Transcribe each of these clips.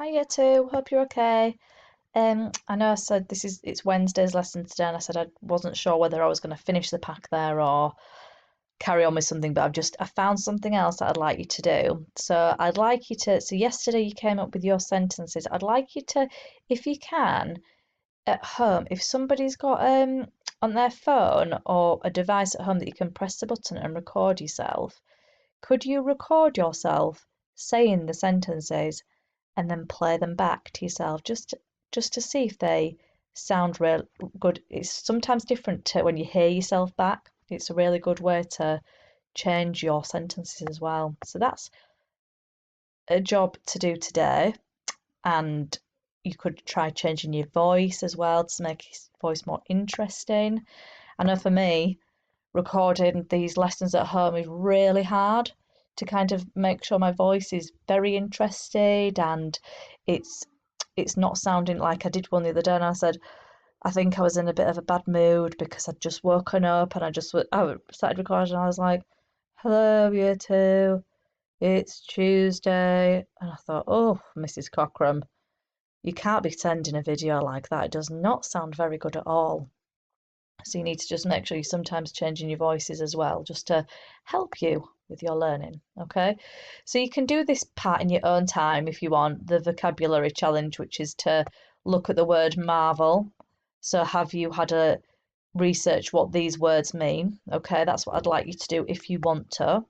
Hiya too. Hope you're okay. I know I said it's Wednesday's lesson today, and I said I wasn't sure whether I was going to finish the pack there or carry on with something, but I found something else that I'd like you to do. So I'd like you to. So yesterday you came up with your sentences. I'd like you to, if you can, at home, if somebody's got on their phone or a device at home that you can press the button and record yourself, could you record yourself saying the sentences? And then play them back to yourself just to see if they sound real good. It's sometimes different to when you hear yourself back. It's a really good way to change your sentences as well. So that's a job to do today. And you could try changing your voice as well to make your voice more interesting. I know for me, recording these lessons at home is really hard to kind of make sure my voice is very interested and it's it's not sounding like I did one the other day and I said I think I was in a bit of a bad mood because I'd just woken up and I started recording and I was like, hello you two, it's Tuesday, and I thought, oh, Mrs. Cockram, you can't be sending a video like that. It does not sound very good at all. So you need to just make sure you're sometimes changing your voices as well, just to help you with your learning. Okay. So you can do this part in your own time if you want, the vocabulary challenge, which is to look at the word marvel. So have you had a research what these words mean? Okay, that's what I'd like you to do if you want to.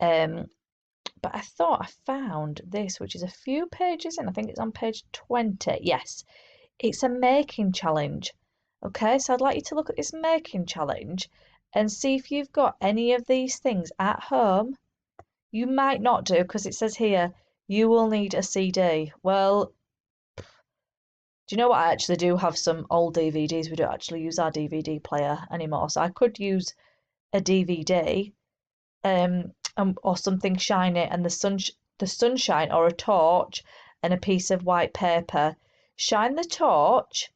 But I thought I found this, which is a few pages in. I think it's on page 20. Yes, it's a making challenge. Okay, so I'd like you to look at this making challenge and see if you've got any of these things at home. You might not do because it says here you will need a CD. Well, do you know what? I actually do have some old DVDs. We don't actually use our DVD player anymore, so I could use a DVD, or something shiny and the sunshine or a torch and a piece of white paper. Shine the torch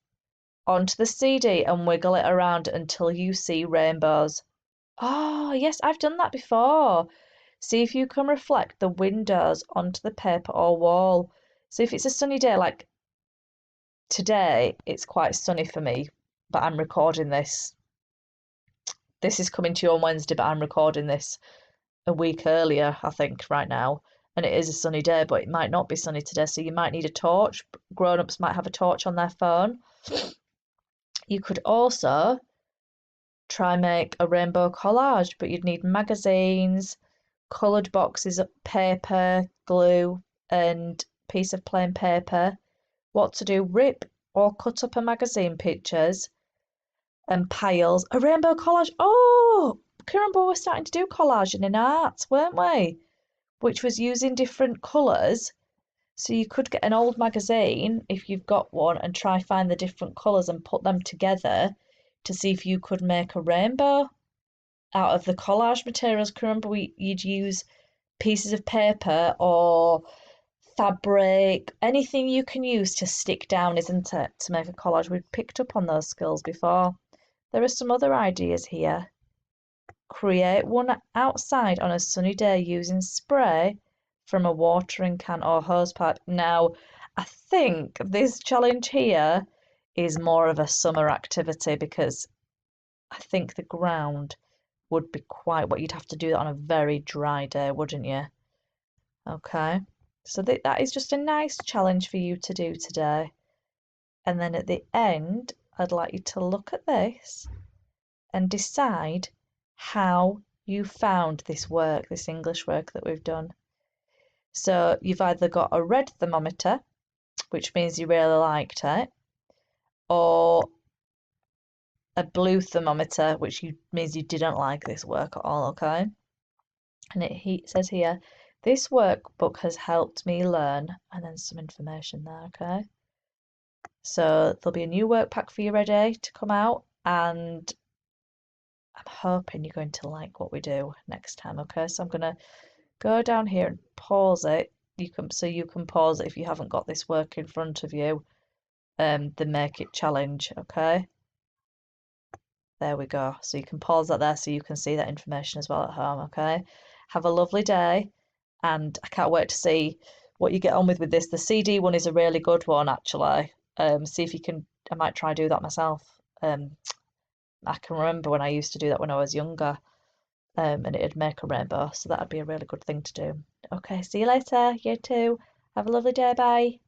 onto the CD and wiggle it around until you see rainbows. Oh, yes, I've done that before. See if you can reflect the windows onto the paper or wall. So if it's a sunny day, like today, it's quite sunny for me, but I'm recording this. This is coming to you on Wednesday, but I'm recording this a week earlier, I think, right now. And it is a sunny day, but it might not be sunny today, so you might need a torch. Grown-ups might have a torch on their phone. You could also try make a rainbow collage, but you'd need magazines, coloured boxes of paper, glue, and piece of plain paper. What to do? Rip or cut up a magazine pictures and piles. A rainbow collage. Oh, can you remember we were starting to do collaging in arts, weren't we? Which was using different colours. So you could get an old magazine if you've got one and try find the different colours and put them together to see if you could make a rainbow out of the collage materials. Can you remember you'd use pieces of paper or fabric, anything you can use to stick down, isn't it, to make a collage? We've picked up on those skills before. There are some other ideas here. Create one outside on a sunny day using spray from a watering can or hose pipe. Now, I think this challenge here is more of a summer activity because I think the ground would be quite what you'd have to do that on a very dry day, wouldn't you? Okay, so that is just a nice challenge for you to do today. And then at the end, I'd like you to look at this and decide how you found this work, this English work that we've done. So you've either got a red thermometer, which means you really liked it, or a blue thermometer, which means you didn't like this work at all, okay? And it says here, this workbook has helped me learn, and then some information there, okay? So there'll be a new work pack for you ready to come out, and I'm hoping you're going to like what we do next time, okay? So I'm gonna go down here and pause it. You can pause it if you haven't got this work in front of you. The make it challenge, okay? There we go. So you can pause that there so you can see that information as well at home, okay? Have a lovely day, and I can't wait to see what you get on with this. The CD one is a really good one, actually. See if you can. I might try do that myself. I can remember when I used to do that when I was younger, and it'd make a rainbow. So that'd be a really good thing to do. Okay, see you later. You too. Have a lovely day. Bye.